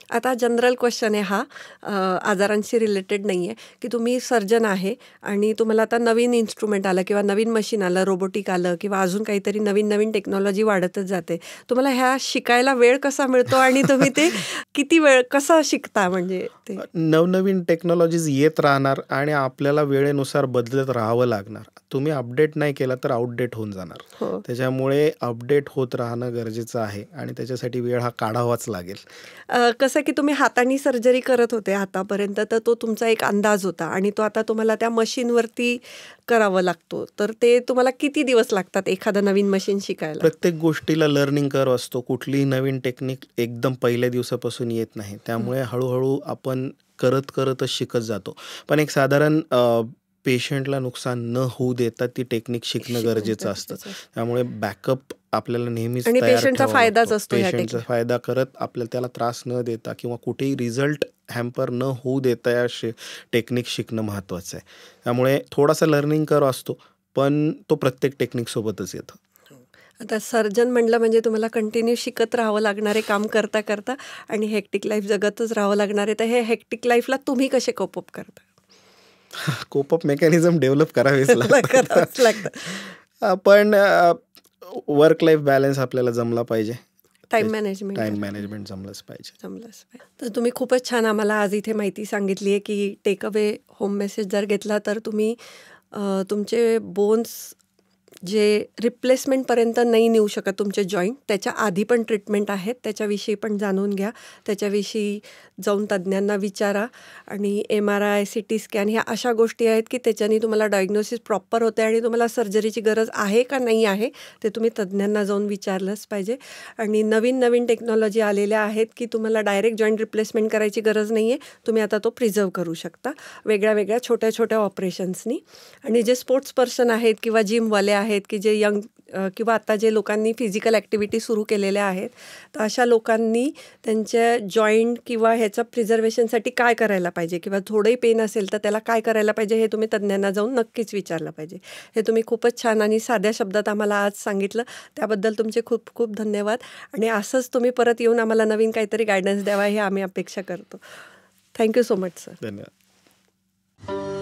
आता जनरल क्वेश्चन आहे हा, आजारांशी रिलेटेड नाही आहे, की तुम्ही सर्जन आहे आणि तुम्हाला आता नवीन इन्स्ट्रुमेंट आलं किंवा नवीन मशीन आलं, रोबोटिक आलं किंवा अजून काहीतरी नवीन नवीन टेक्नॉलॉजी वाढतच जाते. तुम्हाला ह्या शिकायला वेळ कसा मिळतो आणि तुम्ही ते किती वेळ कसं शिकता? म्हणजे ते नवनवीन टेक्नॉलॉजीज येत राहणार आणि आपल्याला वेळेनुसार बदलत राहावं लागणार. तुम्ही अपडेट नाही केला तर आउटडेट होऊन जाणार. हो. त्याच्यामुळे अपडेट होत राहणं गरजेचं आहे आणि त्याच्यासाठी वेळ हा काढावाच लागेल. कसं की तुम्ही हाताने सर्जरी करत होते आतापर्यंत, तर तो तुमचा एक अंदाज होता आणि तो आता तुम्हाला त्या मशीनवरती करावं लागतो. तर ते तुम्हाला किती दिवस लागतात एखादं नवीन मशीन शिकायला? प्रत्येक गोष्टीला लर्निंग कर्व असतो. कुठलीही नवीन टेक्निक एकदम पहिल्या दिवसापासून येत नाही. त्यामुळे हळूहळू आपण करतच शिकत जातो. पण एक साधारण पेशंटला नुकसान न होऊ देता ती टेक्निक शिकणं गरजेचं असतं. त्यामुळे बॅकअप आपल्याला नेहमीच आणि तयार पेशंटचा ठेवावा फायदाच लागतो. असतो ह्या पेशंटचा फायदा करत आपल्याला त्याला त्रास न देता किंवा कुठेही रिझल्ट हॅम्पर न होऊ देता या टेक्निक शिकणं महत्त्वाचं आहे. त्यामुळे थोडासा लर्निंग कर्व असतो, पण तो प्रत्येक टेक्निकसोबतच येतो. आता सर्जन म्हणलं म्हणजे तुम्हाला कंटिन्यू शिकत राहावं लागणार आहे काम करता करता आणि हेक्टिक लाईफ जगतच राहावं लागणार आहे. तर हे हेक्टिक लाईफला तुम्ही कसे कोप अप करता? कोप-अप मेकॅनिझम डेव्हलप करावेच करावंच लागतं. पण वर्क लाईफ बॅलन्स आपल्याला जमला पाहिजे. टाईम मॅनेजमेंट जमलंच पाहिजे. जमलंच पाहिजे. तर तुम्ही खूपच छान आम्हाला आज इथे माहिती सांगितली आहे की टेक अवे होम मेसेज जर घेतला तर तुम्ही तुमचे बोन्स जे रिप्लेसमेंटपर्यंत नाही नेऊ शकत तुमचे जॉईंट, त्याच्या आधी पण ट्रीटमेंट आहेत, त्याच्याविषयी पण जाणून घ्या. त्याच्याविषयी जाऊन तज्ज्ञांना विचारा आणि MRI, CT स्कॅन ह्या अशा गोष्टी आहेत की त्याच्याने तुम्हाला डायग्नोसिस प्रॉपर होते आणि तुम्हाला सर्जरीची गरज आहे का नाही आहे ते तुम्ही तज्ज्ञांना जाऊन विचारलंच पाहिजे. आणि नवीन टेक्नॉलॉजी आलेल्या आहेत की तुम्हाला डायरेक्ट जॉईंट रिप्लेसमेंट करायची गरज नाही आहे. तुम्ही आता तो प्रिझर्व करू शकता वेगळ्या छोट्या ऑपरेशन्सनी. आणि जे स्पोर्ट्स पर्सन आहेत किंवा जिमवाले आहेत की जे यंग किंवा आता जे लोकांनी फिजिकल ॲक्टिव्हिटी सुरू केलेल्या आहेत, तर अशा लोकांनी त्यांच्या जॉईंट किंवा ह्याचं प्रिझर्वेशनसाठी काय करायला पाहिजे किंवा थोडंही पेन असेल तर त्याला काय करायला पाहिजे हे तुम्ही तज्ज्ञांना जाऊन नक्कीच विचारलं पाहिजे. हे तुम्ही खूपच छान आणि साध्या शब्दात आम्हाला आज सांगितलं, त्याबद्दल तुमचे खूप खूप धन्यवाद. आणि असंच तुम्ही परत येऊन आम्हाला नवीन काहीतरी गायडन्स द्यावा हे आम्ही अपेक्षा करतो. Thank you so much sir. धन्यवाद.